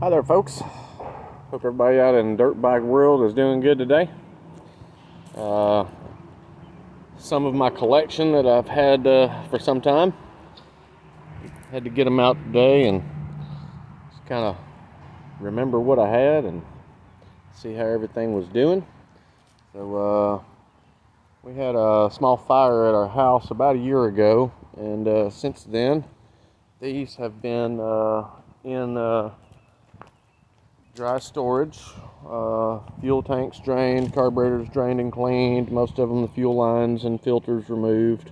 Hi there, folks. Hope everybody out in the dirt bike world is doing good today. Some of my collection that I've had for some time. Had to get them out today and just kind of remember what I had and see how everything was doing. So we had a small fire at our house about a year ago, and since then these have been in dry storage. Fuel tanks drained, carburetors drained and cleaned, most of them the fuel lines and filters removed.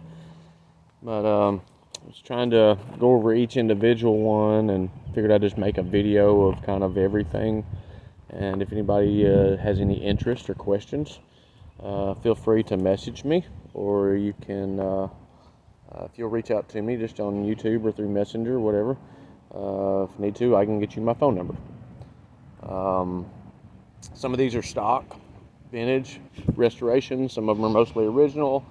But I was trying to go over each individual one and figured I'd just make a video of kind of everything. And if anybody has any interest or questions, feel free to message me, or you can, if you'll reach out to me just on YouTube or through Messenger or whatever. If you need to, I can get you my phone number. Some of these are stock, vintage, restoration. Some of them are mostly original.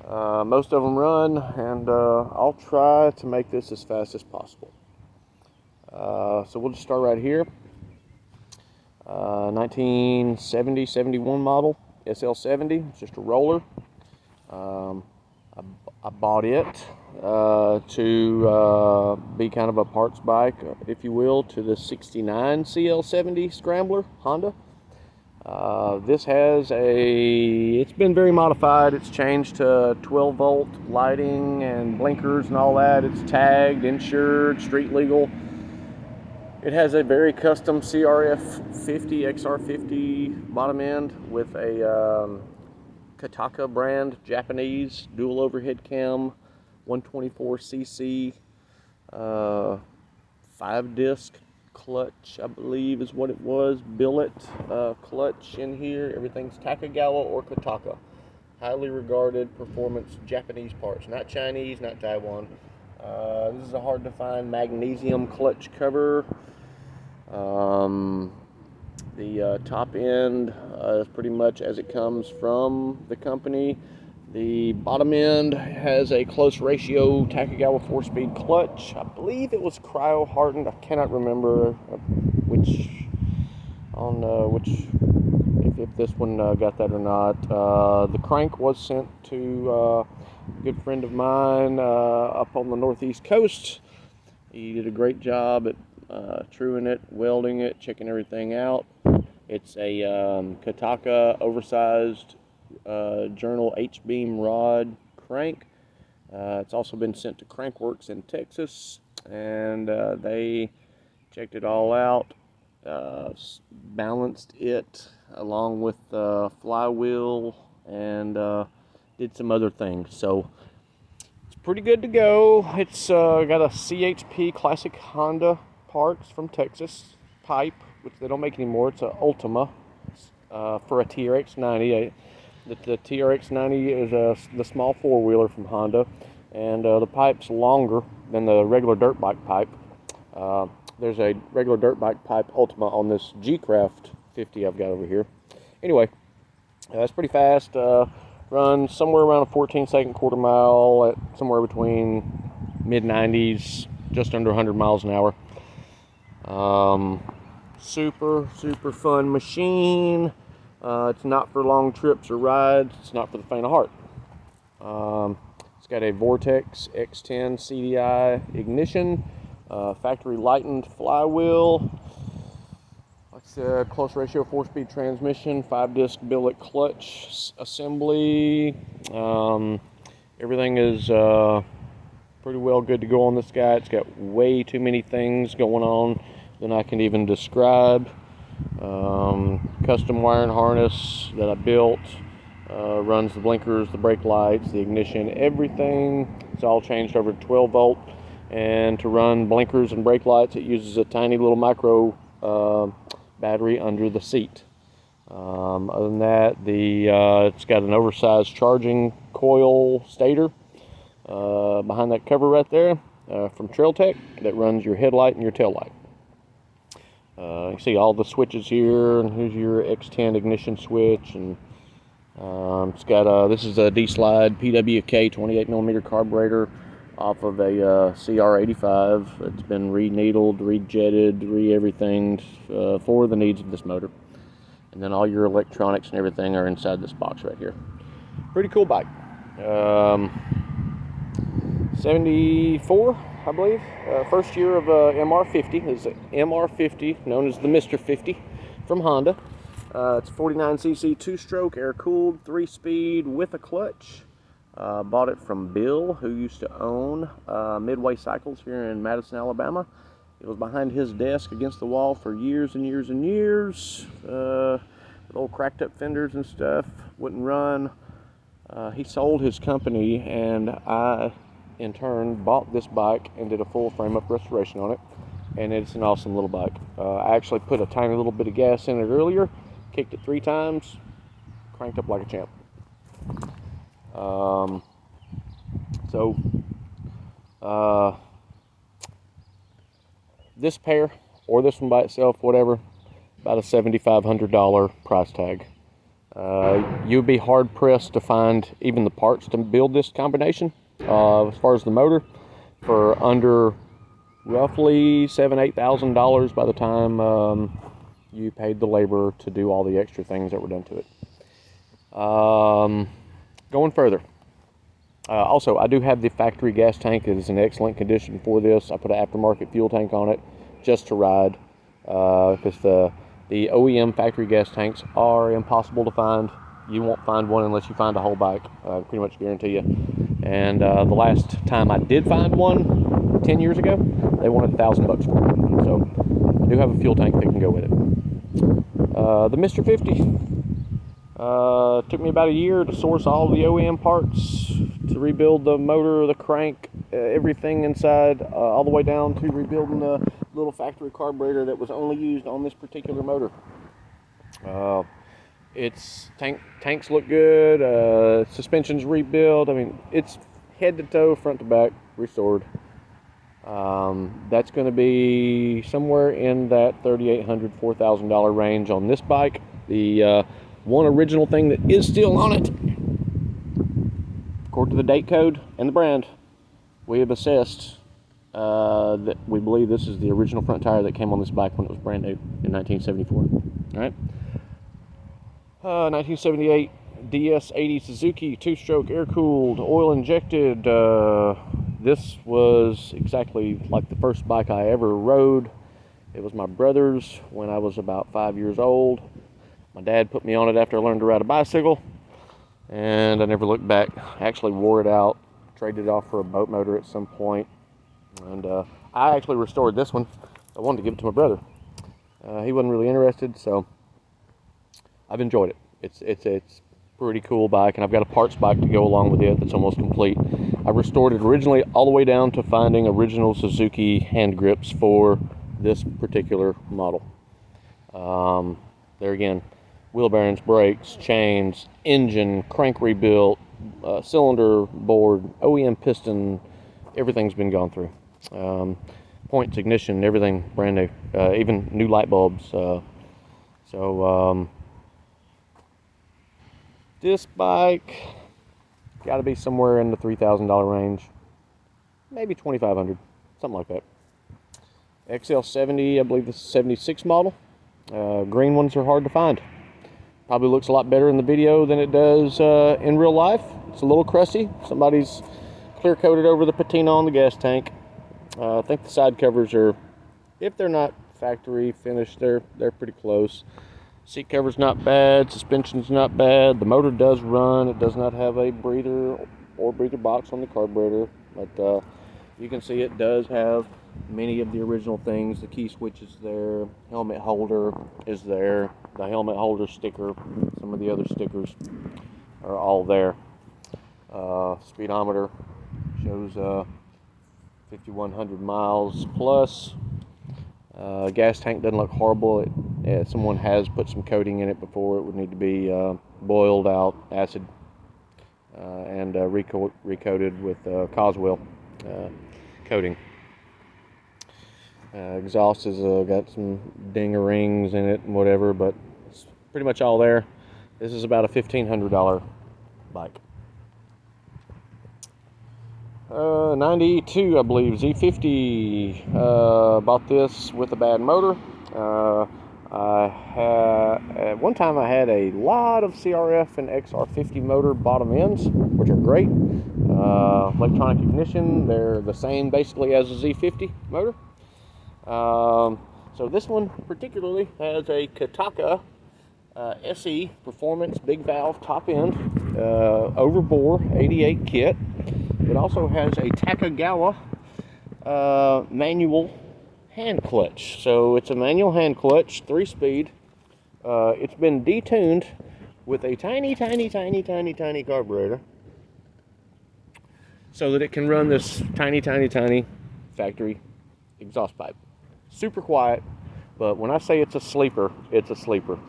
Most of them run, and I'll try to make this as fast as possible. So we'll just start right here. 1970-71 model cl70. It's just a roller. I bought it to be kind of a parts bike, if you will, to the 69 cl70 Scrambler Honda. This has it's been very modified. It's changed to 12 volt lighting and blinkers and all that. It's tagged, insured, street legal. It has a very custom crf50 XR50 bottom end with a Kataka brand Japanese dual overhead cam, 124cc, 5-disc clutch, I believe is what it was, billet clutch in here. Everything's Takagawa or Kataka. Highly regarded performance Japanese parts, not Chinese, not Taiwan. This is a hard to find magnesium clutch cover. The top end is pretty much as it comes from the company. The bottom end has a close ratio Takagawa 4-speed clutch. I believe it was cryo hardened. I cannot remember if this one got that or not. The crank was sent to a good friend of mine up on the northeast coast. He did a great job at truing it, welding it, checking everything out. It's a Kataka oversized Journal H-beam rod crank. It's also been sent to Crankworks in Texas, and they checked it all out, balanced it along with the flywheel, and did some other things. So it's pretty good to go. It's got a CHP Classic Honda parts from Texas pipe, which they don't make anymore. It's an Ultima for a TRX90. The TRX90 is the small four-wheeler from Honda, and the pipe's longer than the regular dirt bike pipe. There's a regular dirt bike pipe Ultima on this crf50 I've got over here. Anyway, it's pretty fast. Runs somewhere around a 14-second quarter mile at somewhere between mid-90s, just under 100 miles an hour. Super fun machine. It's not for long trips or rides. It's not for the faint of heart. It's got a Vortex X10 CDI ignition, factory lightened flywheel, like I said, close ratio 4-speed transmission, 5-disc billet clutch assembly. Everything is pretty well good to go on this guy. It's got way too many things going on than I can even describe. Custom wiring harness that I built, runs the blinkers, the brake lights, the ignition, everything. It's all changed over to 12 volt, and to run blinkers and brake lights it uses a tiny little micro battery under the seat. Other than that, it's got an oversized charging coil stator behind that cover right there from Trail Tech that runs your headlight and your tail light. You see all the switches here, and here's your X10 ignition switch, and it's got this is a D-slide PWK 28mm carburetor. off of a CR85. It's been re-needled, re-jetted, re-everything for the needs of this motor. And then all your electronics and everything are inside this box right here. Pretty cool bike. 74, I believe. First year of MR50. It's an MR50, known as the Mr. 50 from Honda. It's 49cc, 2-stroke, air-cooled, 3-speed with a clutch. Bought it from Bill, who used to own Midway Cycles here in Madison, Alabama. It was behind his desk against the wall for years and years and years. With old cracked up fenders and stuff. Wouldn't run. He sold his company, and I, in turn, bought this bike and did a full frame-up restoration on it. And it's an awesome little bike. I actually put a tiny little bit of gas in it earlier, kicked it 3 times, cranked up like a champ. This pair, or this one by itself, whatever, about a $7,500 price tag. You'd be hard pressed to find even the parts to build this combination, as far as the motor, for under roughly $7,000-8,000 by the time you paid the labor to do all the extra things that were done to it. Going further, also I do have the factory gas tank. It is in excellent condition for this. I put an aftermarket fuel tank on it just to ride, because the OEM factory gas tanks are impossible to find. You won't find one unless you find a whole bike, pretty much guarantee you. And the last time I did find one, 10 years ago, they wanted $1,000 for it. So I do have a fuel tank that can go with it. The Mr. 50. Took me about a year to source all the OEM parts, to rebuild the motor, the crank, everything inside, all the way down to rebuilding the little factory carburetor that was only used on this particular motor. Its tanks look good, suspension's rebuilt. I mean, it's head to toe, front to back, restored. That's going to be somewhere in that $3,800, $4,000 range on this bike. The one original thing that is still on it, according to the date code and the brand, we have assessed that we believe this is the original front tire that came on this bike when it was brand new in 1974. All right. 1978 DS80 Suzuki, 2-stroke, air-cooled, oil-injected. This was exactly like the first bike I ever rode. It was my brother's when I was about 5 years old. My dad put me on it after I learned to ride a bicycle, and I never looked back. I actually wore it out, traded it off for a boat motor at some point, and I actually restored this one. I wanted to give it to my brother. He wasn't really interested, so I've enjoyed it. It's pretty cool bike, and I've got a parts bike to go along with it that's almost complete. I restored it originally all the way down to finding original Suzuki hand grips for this particular model. There again, wheel bearings, brakes, chains, engine, crank rebuilt, cylinder board, OEM piston, everything's been gone through. Points, ignition, everything brand new, even new light bulbs. This bike got to be somewhere in the $3,000 range, maybe $2,500, something like that. cl70, I believe this is 76 model. Green ones are hard to find. Probably looks a lot better in the video than it does in real life. It's a little crusty. Somebody's clear coated over the patina on the gas tank. I think the side covers are, if they're not factory finished, they're pretty close. Seat cover's not bad, suspension's not bad. The motor does run. It does not have a breather or breather box on the carburetor, but you can see it does have many of the original things. The key switch is there, helmet holder is there, the helmet holder sticker, some of the other stickers are all there. Speedometer shows 5,100 miles plus. Gas tank doesn't look horrible. Someone has put some coating in it before. It would need to be boiled out, acid, and recoated with Coswell coating. Exhaust has got some ding-a-rings in it and whatever, but it's pretty much all there. This is about a $1,500 bike. 92, I believe, Z50. Bought this with a bad motor. At one time I had a lot of CRF and XR50 motor bottom ends, which are great. Electronic ignition, they're the same basically as a Z50 motor. So this one particularly has a Kataka SE Performance big valve top end overbore 88 kit. It also has a Takagawa manual hand clutch. So it's a manual hand clutch, 3-speed. It's been detuned with a tiny carburetor so that it can run this tiny factory exhaust pipe. Super quiet, but when I say it's a sleeper, it's a sleeper.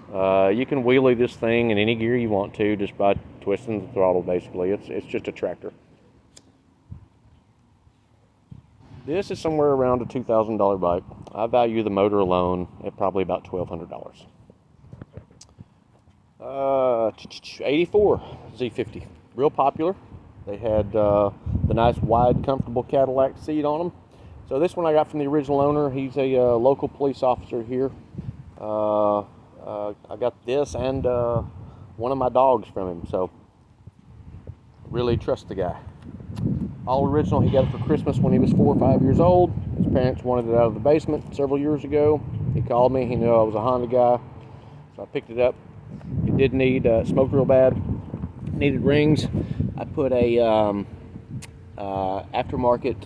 You can wheelie this thing in any gear you want to just by twisting the throttle, basically. It's just a tractor. This is somewhere around a $2,000 bike. I value the motor alone at probably about $1,200. 84 Z50, real popular. They had the nice wide comfortable Cadillac seat on them. So this one I got from the original owner. He's a local police officer here. I got this and one of my dogs from him, so really trust the guy. All original. He got it for Christmas when he was 4 or 5 years old. His parents wanted it out of the basement several years ago. He called me. He knew I was a Honda guy, so I picked it up. It did need smoked real bad. Needed rings. I put a aftermarket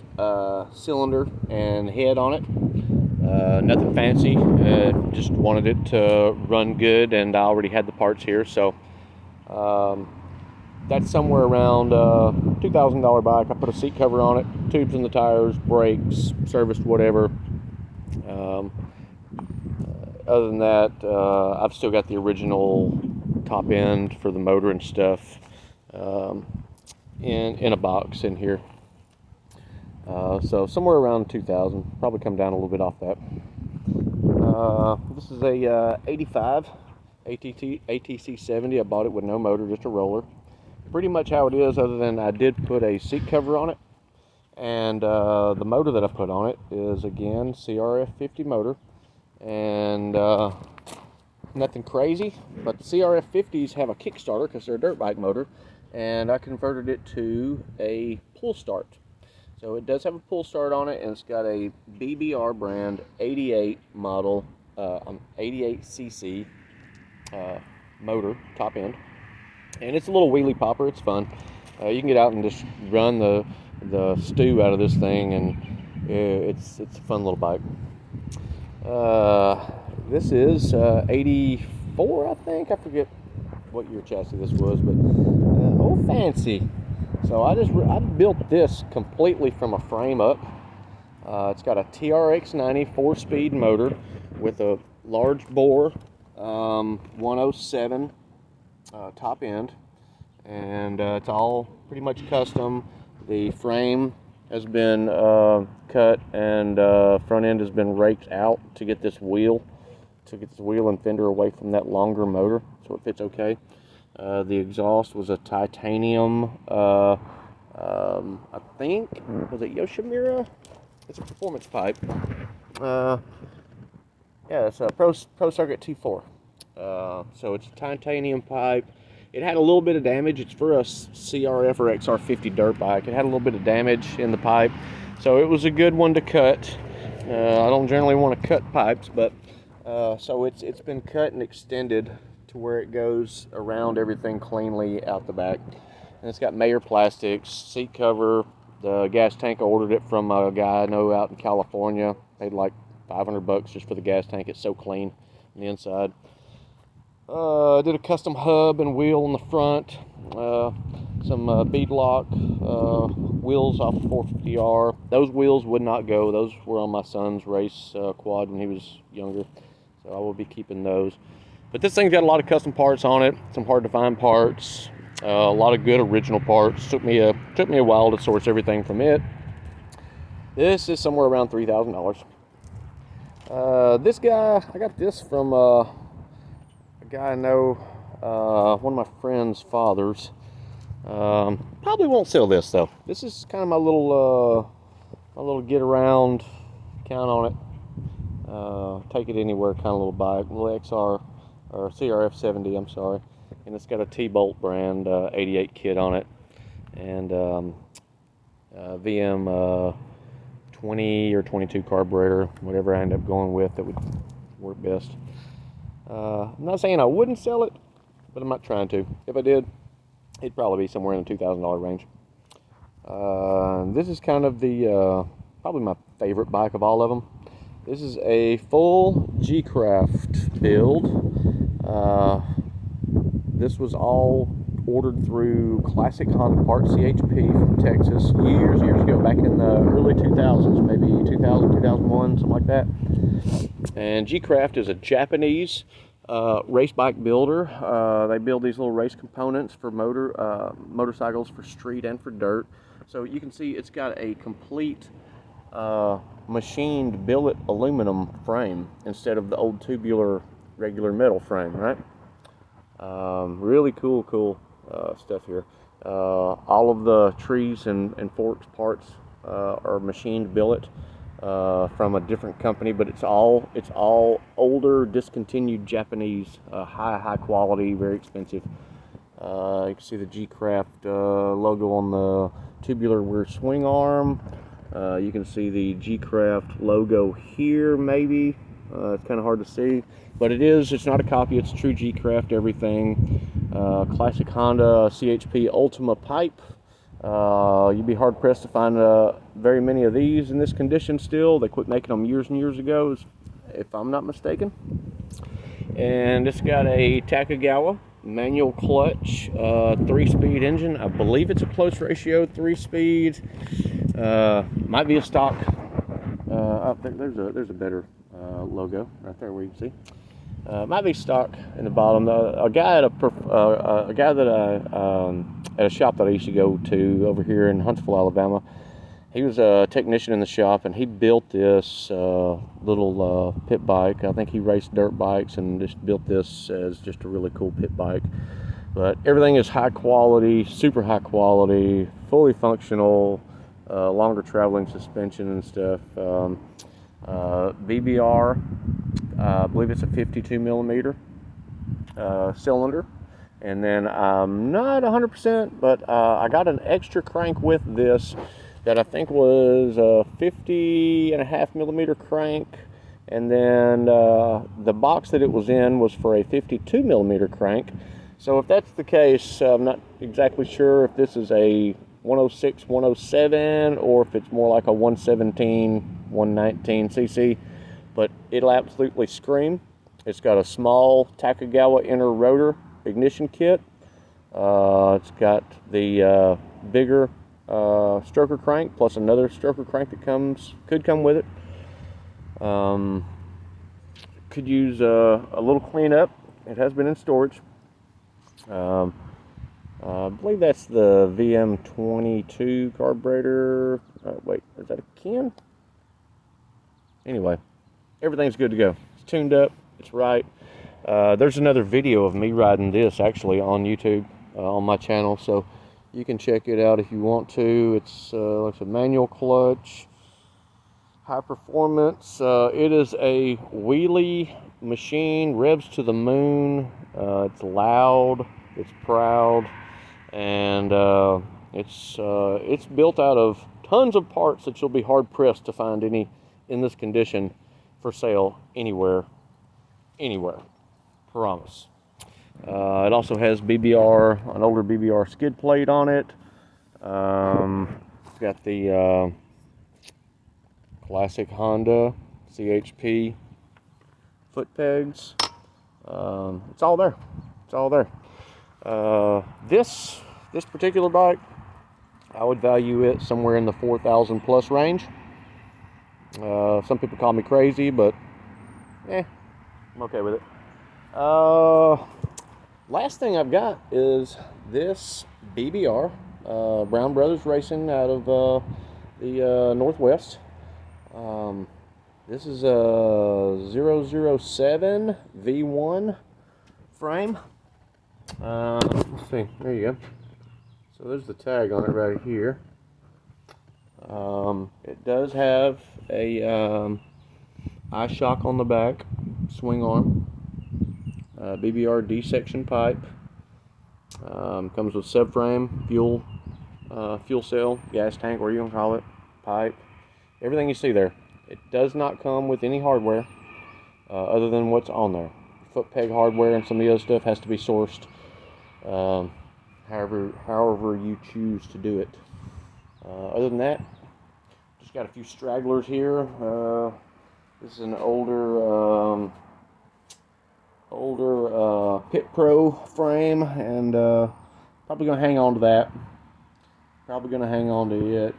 cylinder and head on it. Nothing fancy. Just wanted it to run good, and I already had the parts here, so that's somewhere around $2,000 bike. I put a seat cover on it, tubes in the tires, brakes, serviced, whatever. Other than that, I've still got the original top end for the motor and stuff in a box in here. So somewhere around 2,000, probably come down a little bit off that. This is a 85 ATC70. I bought it with no motor, just a roller. Pretty much how it is, other than I did put a seat cover on it, and the motor that I put on it is again CRF50 motor, and nothing crazy, but the CRF50s have a Kickstarter because they're a dirt bike motor, and I converted it to a pull start. So it does have a pull start on it, and it's got a BBR brand 88 model 88cc motor top end. And it's a little wheelie popper. It's fun. You can get out and just run the stew out of this thing, and it's a fun little bike. This is 84, I think. I forget what year chassis this was, but oh, fancy. So I built this completely from a frame up. It's got a TRX90 4-speed motor with a large bore 107 top end, and it's all pretty much custom. The frame has been cut, and front end has been raked out to get this wheel and fender away from that longer motor, so it fits okay. The exhaust was a titanium, I think, was it Yoshimura? It's a performance pipe. Yeah, it's a Pro Circuit 2.4. So it's a titanium pipe. It had a little bit of damage. It's for a CRF or XR50 dirt bike. It had a little bit of damage in the pipe, so it was a good one to cut. I don't generally want to cut pipes, but so it's been cut and extended to where it goes around everything cleanly out the back. And it's got Mayer plastics, seat cover. The gas tank, I ordered it from a guy I know out in California. Paid like $500 just for the gas tank. It's so clean on the inside. I did a custom hub and wheel on the front. Some beadlock wheels off the 450R. Those wheels would not go. Those were on my son's race quad when he was younger, so I will be keeping those. But this thing's got a lot of custom parts on it, some hard to find parts, a lot of good original parts. Took me a while to source everything from it. This is somewhere around $3,000. This guy, I got this from a guy I know, one of my friend's fathers. Probably won't sell this though. This is kind of my little get around, count on it, take it anywhere kind of little bike, little XR or crf50, I'm sorry, and it's got a T-Bolt brand 88 kit on it, and VM 20 or 22 carburetor, whatever I end up going with that would work best. I'm not saying I wouldn't sell it, but I'm not trying to. If I did, it'd probably be somewhere in the $2,000 range. This is kind of the probably my favorite bike of all of them. This is a full G-Craft build. This was all ordered through Classic Honda Parts CHP from Texas years ago, back in the early 2000s, maybe 2000, 2001, something like that. And G-Craft is a Japanese race bike builder. They build these little race components for motorcycles, for street and for dirt. So you can see it's got a complete machined billet aluminum frame instead of the old tubular regular metal frame, right? Really cool stuff here. All of the trees and forks parts are machined billet from a different company, but it's all older, discontinued Japanese, high quality, very expensive. You can see the G-Craft logo on the tubular rear swing arm. You can see the G-Craft logo here, maybe. It's kind of hard to see, but it's not a copy, it's true G-Craft everything. Classic Honda CHP Ultima pipe. You'd be hard pressed to find very many of these in this condition still. They quit making them years and years ago, if I'm not mistaken. And it's got a Takagawa manual clutch, 3-speed engine. I believe it's a close ratio 3-speed. Might be a stock. Up there, there's a better logo right there where you can see. Might be stock in the bottom. A guy at a shop that I used to go to over here in Huntsville, Alabama. He was a technician in the shop, and he built this little pit bike. I think he raced dirt bikes and just built this as just a really cool pit bike. But everything is high quality, super high quality, fully functional, longer traveling suspension and stuff. BBR, I believe it's a 52 millimeter cylinder. And then I'm not 100%, but I got an extra crank with this that I think was a 50.5 millimeter crank. And then the box that it was in was for a 52 millimeter crank. So if that's the case, I'm not exactly sure if this is a 106, 107, or if it's more like a 117, 119 cc, but it'll absolutely scream. It's got a small Takagawa inner rotor ignition kit. It's got the bigger stroker crank plus another stroker crank that could come with it. Could use a little cleanup. It has been in storage. I believe that's the VM22 carburetor. Wait, is that a Ken? Anyway, everything's good to go. It's tuned up. It's right. There's another video of me riding this actually on YouTube on my channel, so you can check it out if you want to. It's like a manual clutch, high performance. It is a wheelie machine, revs to the moon. It's loud, it's proud, and it's built out of tons of parts that you'll be hard pressed to find any in this condition for sale anywhere. Promise. It also has BBR, an older BBR skid plate on it. It's got the classic Honda CHP foot pegs. It's all there. It's all there. This particular bike, I would value it somewhere in the 4,000 plus range. Some people call me crazy, but I'm okay with it. Last thing I've got is this BBR, Brown Brothers Racing out of the Northwest. This is a 007 V1 frame. Let's see, there you go. So there's the tag on it right here. It does have a eye shock on the back, swing arm, BBR D section pipe. Comes with subframe, fuel cell, gas tank, whatever you want to call it, pipe, everything you see there. It does not come with any hardware other than what's on there. Foot peg hardware and some of the other stuff has to be sourced however you choose to do it. Other than that, just got a few stragglers here. This is an older Pit Pro frame, and probably gonna hang on to that. Probably gonna hang on to it.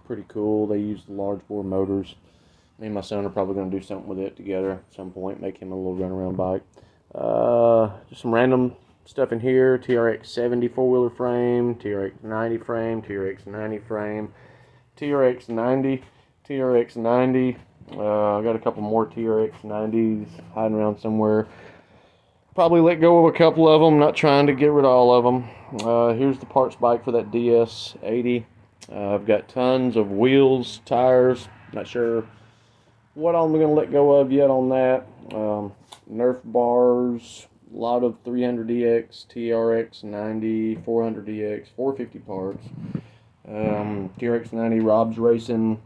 Pretty cool. They use the large bore motors. Me and my son are probably gonna do something with it together at some point. Make him a little runaround bike. Just some random stuff in here. TRX70 four-wheeler frame, TRX90 frame, TRX90 frame, TRX90, TRX90. I got a couple more TRX90s hiding around somewhere. Probably let go of a couple of them. Not trying to get rid of all of them. Here's the parts bike for that DS80. I've got tons of wheels, tires. Not sure what I'm going to let go of yet on that. Nerf bars. A lot of 300DX, TRX90, 400DX, 450 parts. TRX90 Rob's Racing.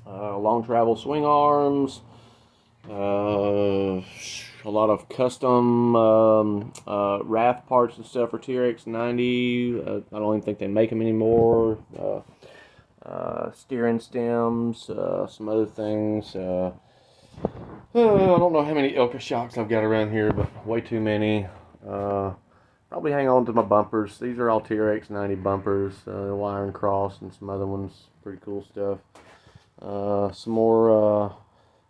Long travel swing arms. A lot of custom raft parts and stuff for TRX90. I don't even think they make them anymore. Steering stems, some other things. I don't know how many Ilka shocks I've got around here, but way too many. Probably hang on to my bumpers. These are all TRX90 bumpers. Wire and cross and some other ones. Pretty cool stuff. Some more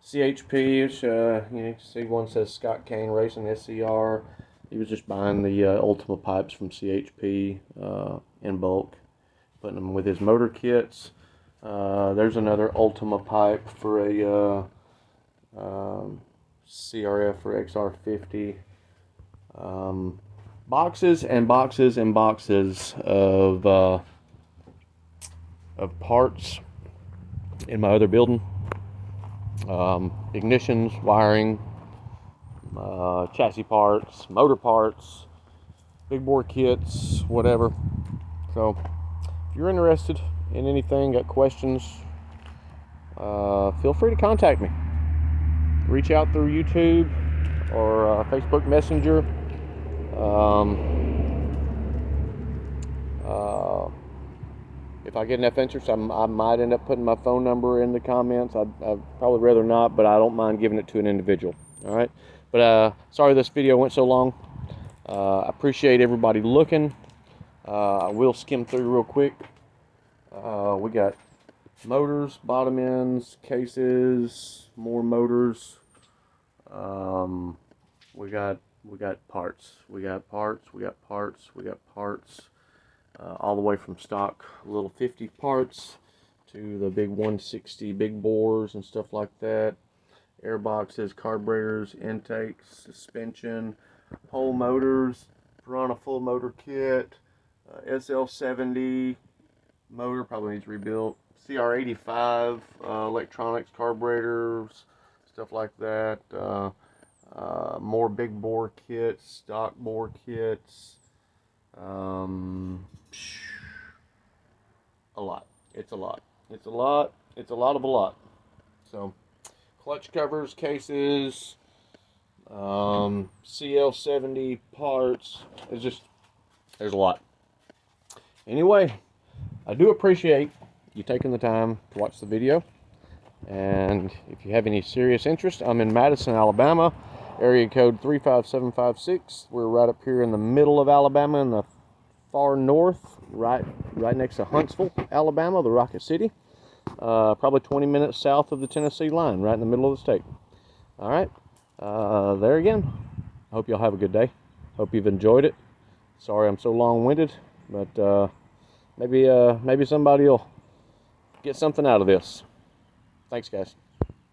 CHP, which you see one says Scott Kane Racing SCR. He was just buying the Ultima pipes from CHP in bulk, putting them with his motor kits. There's another Ultima pipe for a CRF for XR50. Boxes and boxes and boxes of parts in my other building. Ignitions, wiring, chassis parts, motor parts, big bore kits, whatever. So if you're interested in anything, got questions, feel free to contact me. Reach out through YouTube or Facebook Messenger. If I get enough interest, I might end up putting my phone number in the comments. I'd probably rather not, but I don't mind giving it to an individual. All right. But sorry this video went so long. I appreciate everybody looking. I will skim through real quick. We got motors, bottom ends, cases, more motors. We got parts. We got parts. We got parts. We got parts. All the way from stock little 50 parts to the big 160 big bores and stuff like that. Air boxes, carburetors, intakes, suspension, pole motors, Piranha full motor kit, cl70 motor probably needs rebuilt, cr85 electronics, carburetors, stuff like that. More big bore kits, stock bore kits. A lot. It's a lot. It's a lot. It's a lot of a lot. So, clutch covers, cases, cl70 parts. There's a lot. Anyway, I do appreciate you taking the time to watch the video. And if you have any serious interest, I'm in Madison, Alabama. Area code 35756. We're right up here in the middle of Alabama in the far north, right next to Huntsville, Alabama, the Rocket City. Probably 20 minutes south of the Tennessee line, right in the middle of the state. All right, there again. I hope y'all have a good day. Hope you've enjoyed it. Sorry I'm so long-winded, but maybe somebody will get something out of this. Thanks, guys.